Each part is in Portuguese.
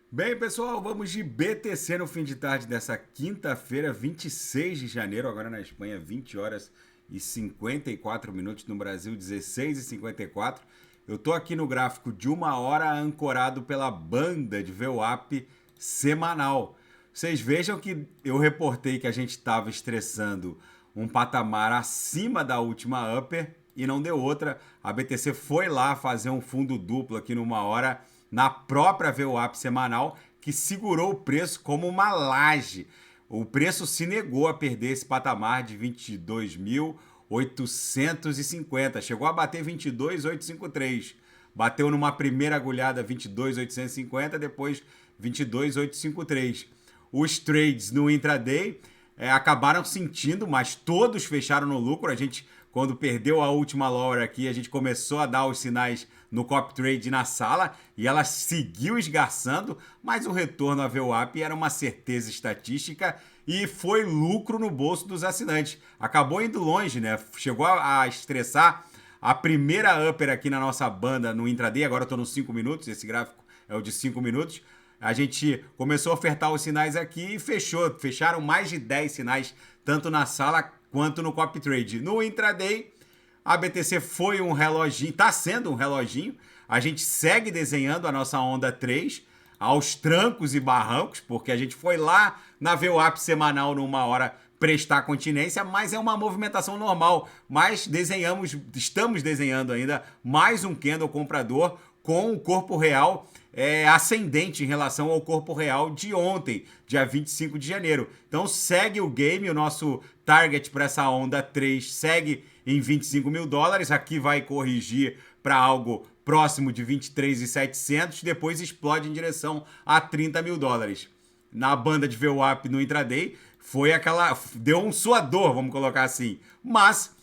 Bem, pessoal, vamos de BTC no fim de tarde dessa quinta-feira, 26 de janeiro, agora na Espanha, 20 horas e 54 minutos, no Brasil, 16 e 54. Eu tô aqui no gráfico de uma hora ancorado pela banda de VWAP semanal. Vocês vejam que eu reportei que a gente estava estressando um patamar acima da última upper e não deu outra. A BTC foi lá fazer um fundo duplo aqui numa hora na própria VWAP semanal, que segurou o preço como uma laje. O preço se negou a perder esse patamar de 22.850. Chegou a bater 22.853. Bateu numa primeira agulhada 22.850, depois 22.853. Os trades no intraday acabaram sentindo, mas todos fecharam no lucro. A gente, quando perdeu a última lower aqui, a gente começou a dar os sinais no copy trade na sala e ela seguiu esgarçando, mas o retorno à VWAP era uma certeza estatística e foi lucro no bolso dos assinantes. Acabou indo longe, né? Chegou a estressar a primeira upper aqui na nossa banda no intraday. Agora eu estou nos 5 minutos, esse gráfico é o de 5 minutos. A gente começou a ofertar os sinais aqui e fecharam mais de 10 sinais, tanto na sala quanto no copy trade. No intraday, a BTC foi um reloginho, está sendo um reloginho. A gente segue desenhando a nossa onda 3 aos trancos e barrancos, porque a gente foi lá na VWAP semanal numa hora prestar continência, mas é uma movimentação normal. Mas estamos desenhando ainda mais um candle comprador com o corpo real ascendente em relação ao corpo real de ontem, dia 25 de janeiro. Então segue o game, o nosso target para essa onda 3 segue em 25 mil dólares, aqui vai corrigir para algo próximo de 23.700, depois explode em direção a 30 mil dólares. Na banda de VWAP no intraday, deu um suador, vamos colocar assim, mas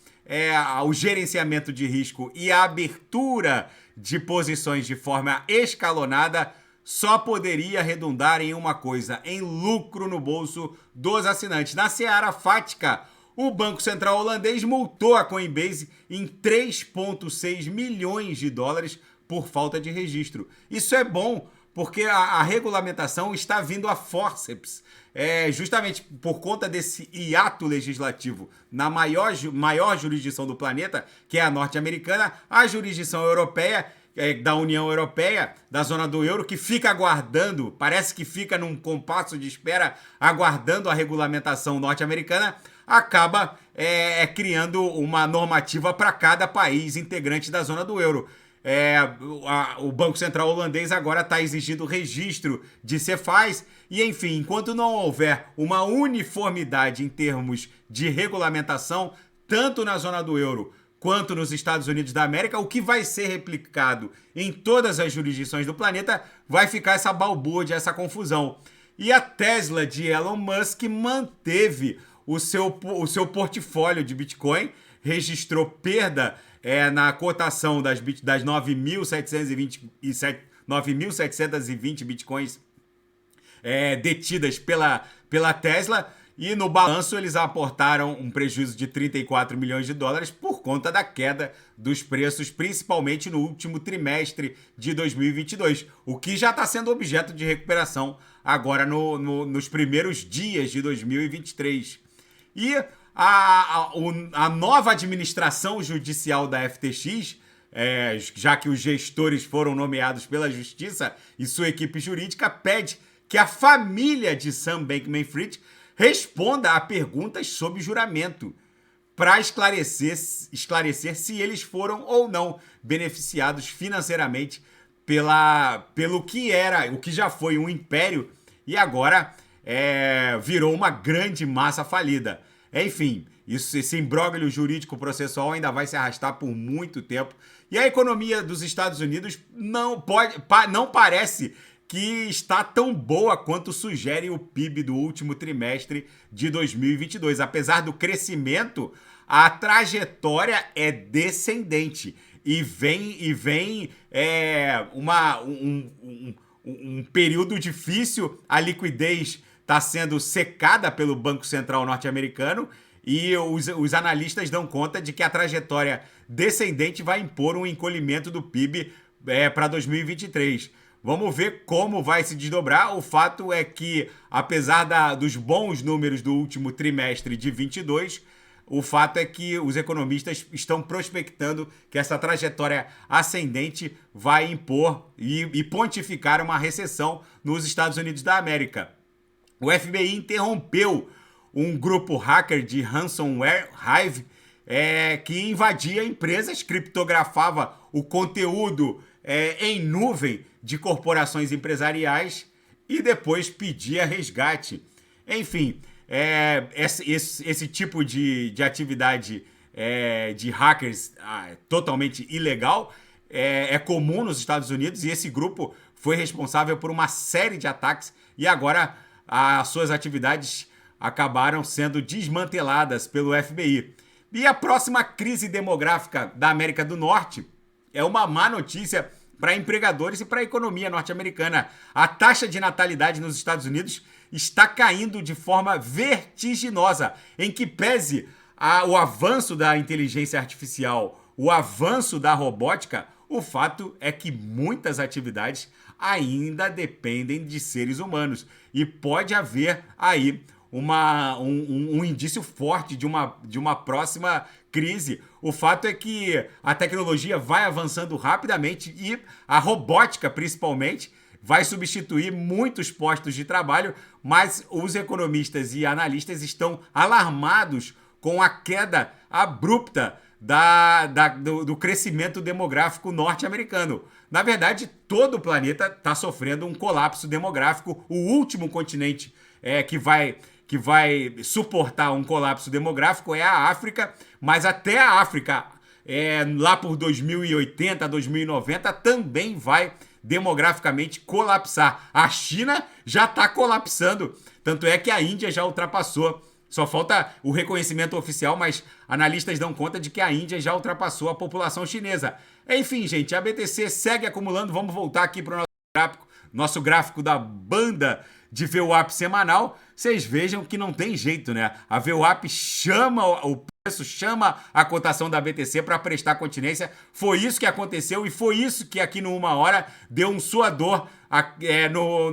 o gerenciamento de risco e a abertura de posições de forma escalonada só poderia redundar em uma coisa, em lucro no bolso dos assinantes. Na seara fática, o Banco Central holandês multou a Coinbase em 3,6 milhões de dólares por falta de registro. Isso é bom, porque a regulamentação está vindo a fórceps. Justamente por conta desse hiato legislativo na maior jurisdição do planeta, que é a norte-americana, a jurisdição europeia, da União Europeia, da zona do euro, que fica aguardando, parece que fica num compasso de espera, aguardando a regulamentação norte-americana, acaba criando uma normativa para cada país integrante da zona do euro. O Banco Central holandês agora está exigindo registro de Cefaz e, enfim, enquanto não houver uma uniformidade em termos de regulamentação, tanto na zona do euro quanto nos Estados Unidos da América, o que vai ser replicado em todas as jurisdições do planeta, vai ficar essa balbúrdia, essa confusão. E a Tesla de Elon Musk manteve o seu portfólio de Bitcoin, registrou perda na cotação das 9.720 bitcoins detidas pela Tesla, e no balanço eles aportaram um prejuízo de 34 milhões de dólares por conta da queda dos preços, principalmente no último trimestre de 2022, o que já está sendo objeto de recuperação agora nos primeiros dias de 2023. E a nova administração judicial da FTX, já que os gestores foram nomeados pela justiça e sua equipe jurídica, pede que a família de Sam Bankman-Fried responda a perguntas sob juramento para esclarecer se eles foram ou não beneficiados financeiramente pelo que o que já foi um império e agora virou uma grande massa falida. Enfim, esse imbróglio jurídico processual ainda vai se arrastar por muito tempo. E a economia dos Estados Unidos não parece que está tão boa quanto sugere o PIB do último trimestre de 2022. Apesar do crescimento, a trajetória é descendente e vem um período difícil. A liquidez está sendo secada pelo Banco Central norte-americano e os analistas dão conta de que a trajetória descendente vai impor um encolhimento do PIB para 2023. Vamos ver como vai se desdobrar. O fato é que, apesar dos bons números do último trimestre de 22, o fato é que os economistas estão prospectando que essa trajetória ascendente vai impor e pontificar uma recessão nos Estados Unidos da América. O FBI interrompeu um grupo hacker de ransomware, Hive, que invadia empresas, criptografava o conteúdo em nuvem de corporações empresariais e depois pedia resgate. Enfim, esse tipo de atividade de hackers totalmente ilegal é comum nos Estados Unidos, e esse grupo foi responsável por uma série de ataques e agora as suas atividades acabaram sendo desmanteladas pelo FBI. E a próxima crise demográfica da América do Norte é uma má notícia para empregadores e para a economia norte-americana. A taxa de natalidade nos Estados Unidos está caindo de forma vertiginosa, em que pese o avanço da inteligência artificial, o avanço da robótica, o fato é que muitas atividades ainda dependem de seres humanos. E pode haver aí um indício forte de uma próxima crise. O fato é que a tecnologia vai avançando rapidamente e a robótica, principalmente, vai substituir muitos postos de trabalho, mas os economistas e analistas estão alarmados com a queda abrupta do crescimento demográfico norte-americano. Na verdade, todo o planeta está sofrendo um colapso demográfico. O último continente que vai suportar um colapso demográfico é a África, mas até a África, lá por 2080, 2090, também vai demograficamente colapsar. A China já está colapsando, tanto é que a Índia já ultrapassou. Só falta o reconhecimento oficial, mas analistas dão conta de que a Índia já ultrapassou a população chinesa. Enfim, gente, a BTC segue acumulando. Vamos voltar aqui para o nosso gráfico da banda de VWAP semanal. Vocês vejam que não tem jeito, né? A VWAP chama o preço, chama a cotação da BTC para prestar continência. Foi isso que aconteceu e foi isso que aqui no 1 Hora deu um suador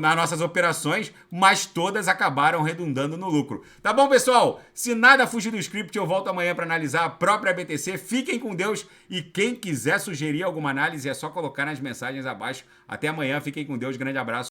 nas nossas operações, mas todas acabaram redundando no lucro. Tá bom, pessoal? Se nada fugir do script, eu volto amanhã para analisar a própria BTC. Fiquem com Deus e quem quiser sugerir alguma análise é só colocar nas mensagens abaixo. Até amanhã, fiquem com Deus, grande abraço.